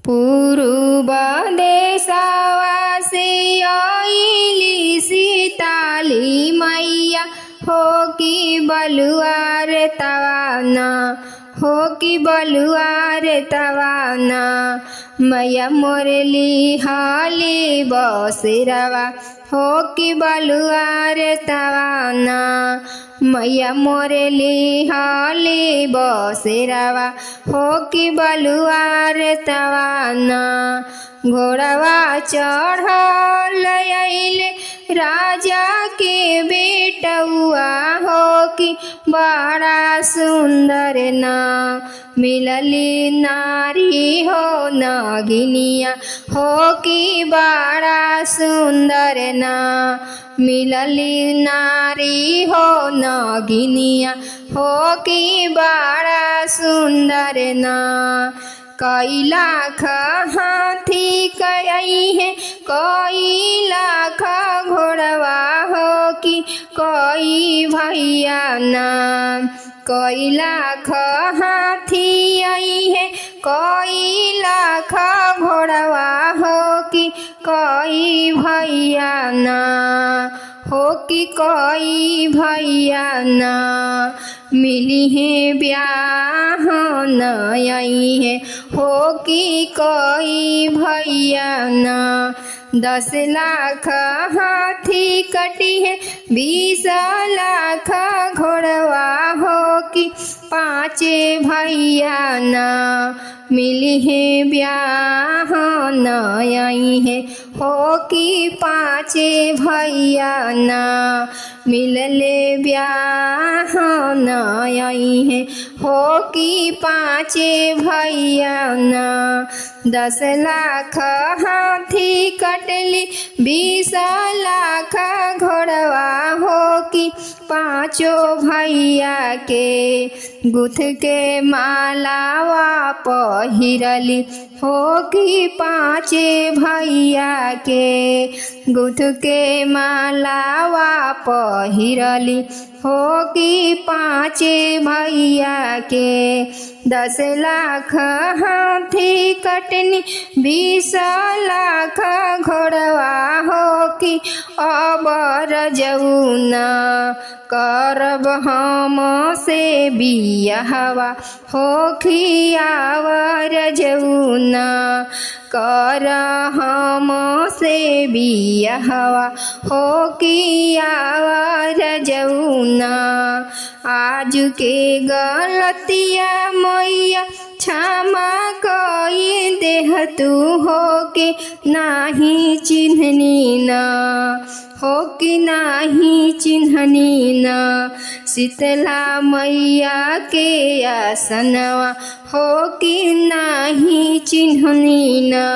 पूर्व देशवा से आइली सीताली मैया हो कि बलुआर तवाना हो कि बलुआर तवाना मैया मोरली हाली बसेरवा हो कि बलुआर तवाना मैया मोरली हाली बसेरवा हो कि बलुआर तवाना घोड़वा चढ़ल अइले राजा के बेटउआ हो कि बड़ा सुंदर ना मिलली नारी हो नगिनिया हो कि बड़ा सुंदर ना मिलली नारी हो नगिनिया हो कि बड़ा सुंदर ना कई लाख हाथी कई है कई लाख घोड़वा हो कि कई भैया ना कई लाख हाथी आई है कई लाख घोड़वा हो कि कई भैया ना हो कि कई भैया ना मिली है ब्याह न आई है हो कि कई भैया ना 10 लाख हाथी कटी है 20 लाख घोड़वा हो कि 5 भैया ना मिली है ब्याह न आई है हो कि 5 भैया ना मिलले ब्याह न आई है हो कि 5 भैया ना 10 लाख हाथी कटली 20 लाख घोड़वा हो कि 5 भैया के गुथ के मालावा पहिरली हो कि 5 भैया के गुथ के मालावा पहिरली हो कि 5 भैया के 10 लाख हाथी कटनी 20 लाख घोड़वा हो कि अबर जऊना करब हम से बियाहवा हो कि आवर जऊना कर हम से बियाहवा हो कि आवर जऊना आज के गलतिया मैया क्षमा कई देह तू हो के नाही चिन्हनी ना हो कि नाही चिन्हनी ना शीतला मैया के आसनवा हो कि नाही चिन्हनी ना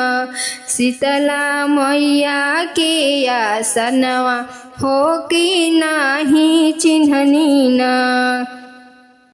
शीतला मैया के आसनवा हो कि नाही चिन्हनी ना।